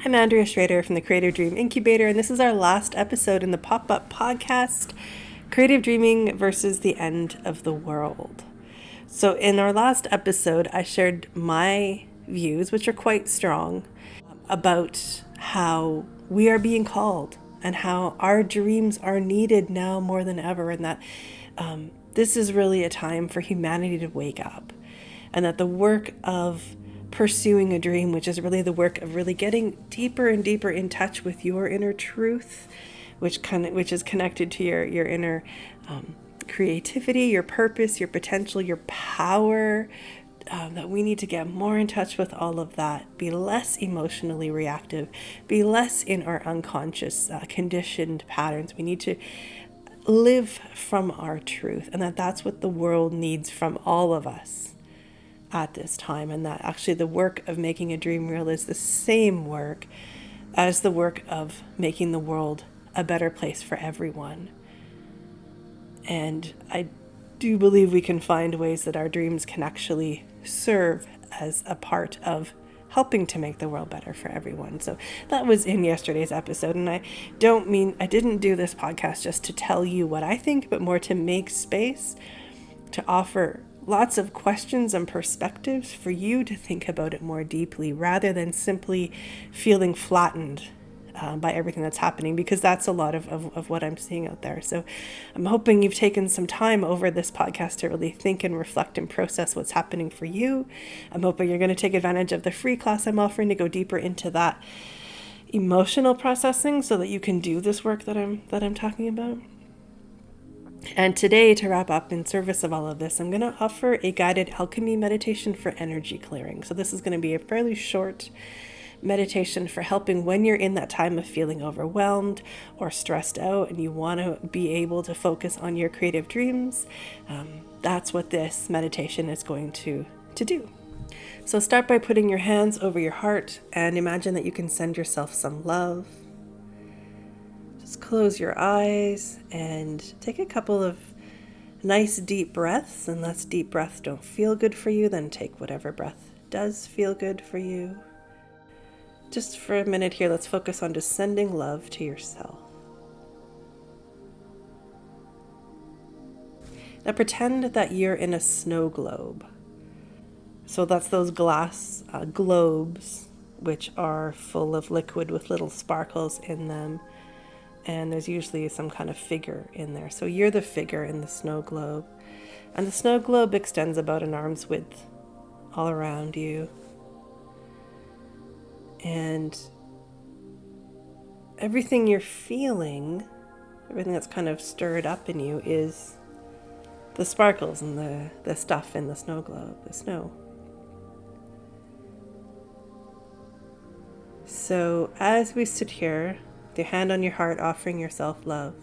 I'm Andrea Schrader from the Creative Dream Incubator, and this is our last episode in the Pop-Up Podcast, Creative Dreaming versus the End of the World. So in our last episode, I shared my views, which are quite strong, about how we are being called and how our dreams are needed now more than ever, and that this is really a time for humanity to wake up, and that the work of pursuing a dream, which is really the work of really getting deeper and deeper in touch with your inner truth, which is connected to your inner creativity, your purpose, your potential, your power, that we need to get more in touch with all of that, be less emotionally reactive, be less in our unconscious conditioned patterns. We need to live from our truth, and that's what the world needs from all of us at this time, and that actually the work of making a dream real is the same work as the work of making the world a better place for everyone. And I do believe we can find ways that our dreams can actually serve as a part of helping to make the world better for everyone. So that was in yesterday's episode, and I didn't do this podcast just to tell you what I think, but more to make space to offer lots of questions and perspectives for you to think about it more deeply, rather than simply feeling flattened by everything that's happening, because that's a lot of what I'm seeing out there. So I'm hoping you've taken some time over this podcast to really think and reflect and process what's happening for you. I'm hoping you're going to take advantage of the free class I'm offering to go deeper into that emotional processing so that you can do this work that I'm talking about. And today, to wrap up in service of all of this, I'm going to offer a guided alchemy meditation for energy clearing. So this is going to be a fairly short meditation for helping when you're in that time of feeling overwhelmed or stressed out and you want to be able to focus on your creative dreams. That's what this meditation is going to do. So start by putting your hands over your heart and imagine that you can send yourself some love. Just close your eyes and take a couple of nice deep breaths. Unless deep breaths don't feel good for you, then take whatever breath does feel good for you. Just for a minute here, let's focus on just sending love to yourself. Now pretend that you're in a snow globe. So that's those glass globes, which are full of liquid with little sparkles in them. And there's usually some kind of figure in there. So you're the figure in the snow globe. And the snow globe extends about an arm's width all around you. And everything you're feeling, everything that's kind of stirred up in you, is the sparkles and the stuff in the snow globe, the snow. So as we sit here, with your hand on your heart, offering yourself love,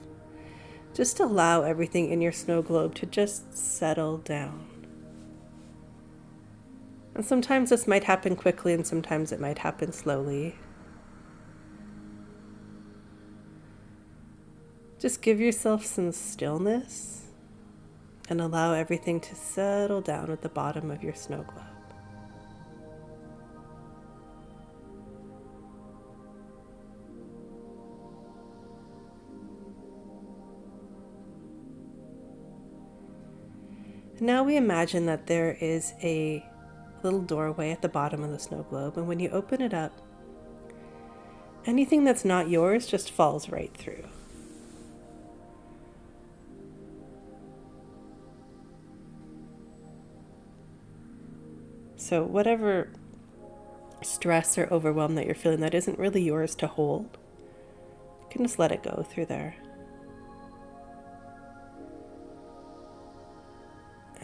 just allow everything in your snow globe to just settle down. And sometimes this might happen quickly and sometimes it might happen slowly. Just give yourself some stillness and allow everything to settle down at the bottom of your snow globe. Now we imagine that there is a little doorway at the bottom of the snow globe, and when you open it up, anything that's not yours just falls right through. So whatever stress or overwhelm that you're feeling that isn't really yours to hold, you can just let it go through there.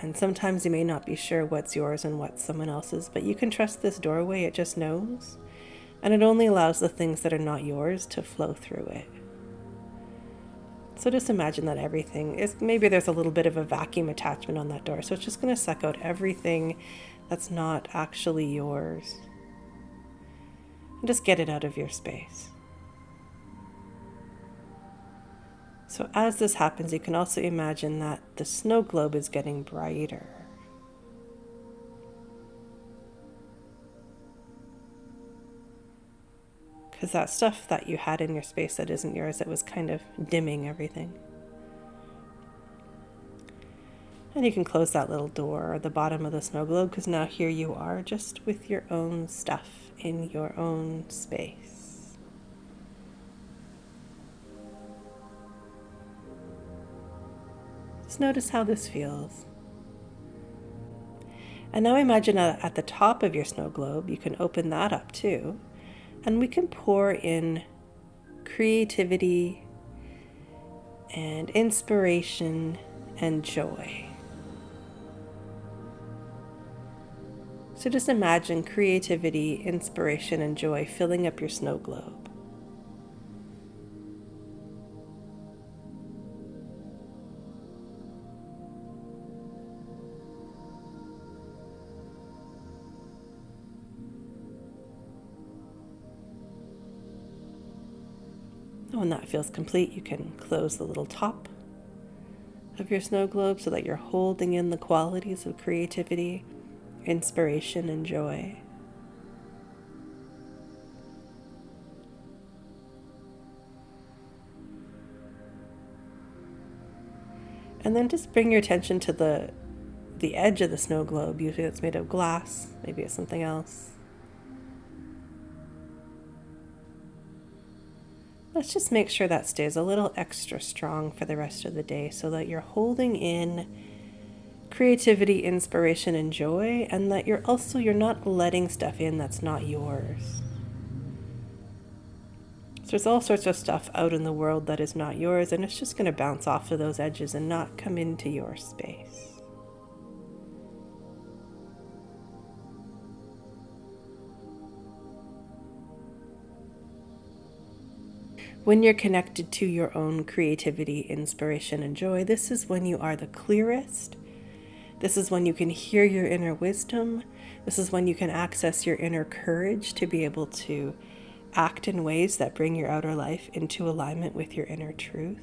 And sometimes you may not be sure what's yours and what's someone else's, but you can trust this doorway, it just knows. And it only allows the things that are not yours to flow through it. So just imagine that everything is, maybe there's a little bit of a vacuum attachment on that door, so it's just going to suck out everything that's not actually yours. And just get it out of your space. So as this happens, you can also imagine that the snow globe is getting brighter. Because that stuff that you had in your space that isn't yours, it was kind of dimming everything. And you can close that little door at the bottom of the snow globe, because now here you are just with your own stuff in your own space. Just notice how this feels. And now imagine at the top of your snow globe, you can open that up too. And we can pour in creativity and inspiration and joy. So just imagine creativity, inspiration, and joy filling up your snow globe. When that feels complete, you can close the little top of your snow globe so that you're holding in the qualities of creativity, inspiration, and joy. And then just bring your attention to the edge of the snow globe. Usually it's made of glass, maybe it's something else. Let's just make sure that stays a little extra strong for the rest of the day so that you're holding in creativity, inspiration, and joy, and that you're not letting stuff in that's not yours. So there's all sorts of stuff out in the world that is not yours, and it's just going to bounce off of those edges and not come into your space. When you're connected to your own creativity, inspiration, and joy, this is when you are the clearest. This is when you can hear your inner wisdom. This is when you can access your inner courage to be able to act in ways that bring your outer life into alignment with your inner truth.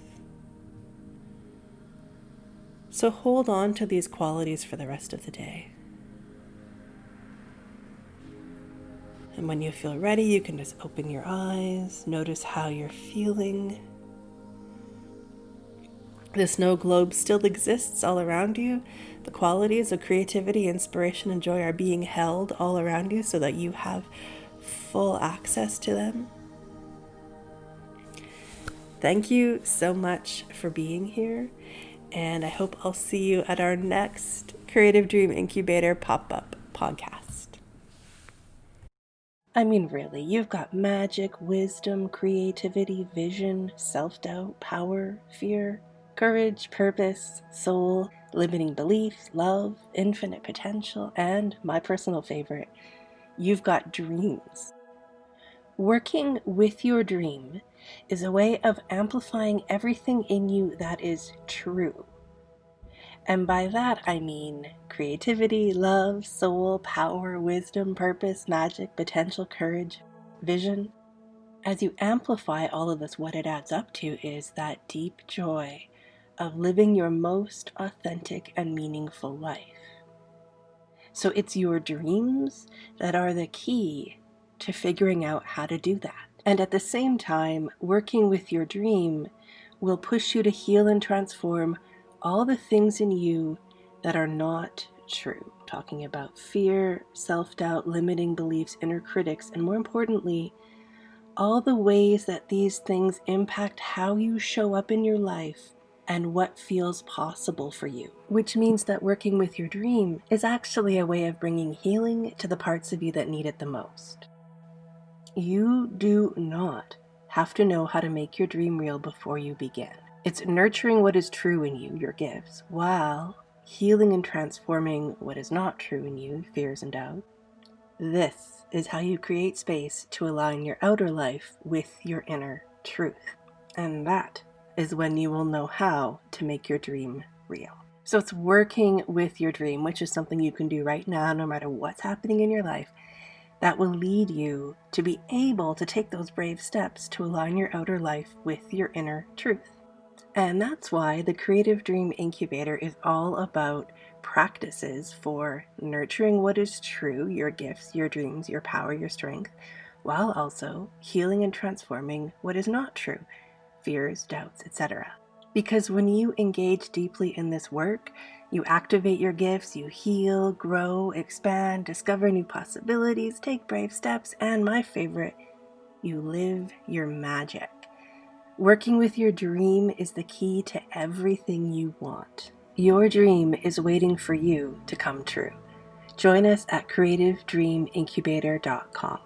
So hold on to these qualities for the rest of the day. And when you feel ready, you can just open your eyes, notice how you're feeling. The snow globe still exists all around you. The qualities of creativity, inspiration, and joy are being held all around you so that you have full access to them. Thank you so much for being here, and I hope I'll see you at our next Creative Dream Incubator pop-up podcast. I mean, really, you've got magic, wisdom, creativity, vision, self-doubt, power, fear, courage, purpose, soul, limiting beliefs, love, infinite potential, and my personal favorite, you've got dreams. Working with your dream is a way of amplifying everything in you that is true. And by that I mean creativity, love, soul, power, wisdom, purpose, magic, potential, courage, vision. As you amplify all of this, what it adds up to is that deep joy of living your most authentic and meaningful life. So it's your dreams that are the key to figuring out how to do that. And at the same time, working with your dream will push you to heal and transform all the things in you that are not true. Talking about fear, self-doubt, limiting beliefs, inner critics, and more importantly, all the ways that these things impact how you show up in your life and what feels possible for you. Which means that working with your dream is actually a way of bringing healing to the parts of you that need it the most. You do not have to know how to make your dream real before you begin. It's nurturing what is true in you, your gifts, while healing and transforming what is not true in you, fears and doubt. This is how you create space to align your outer life with your inner truth. And that is when you will know how to make your dream real. So it's working with your dream, which is something you can do right now, no matter what's happening in your life, that will lead you to be able to take those brave steps to align your outer life with your inner truth. And that's why the Creative Dream Incubator is all about practices for nurturing what is true, your gifts, your dreams, your power, your strength, while also healing and transforming what is not true, fears, doubts, etc. Because when you engage deeply in this work, you activate your gifts, you heal, grow, expand, discover new possibilities, take brave steps, and my favorite, you live your magic. Working with your dream is the key to everything you want. Your dream is waiting for you to come true. Join us at creativedreamincubator.com.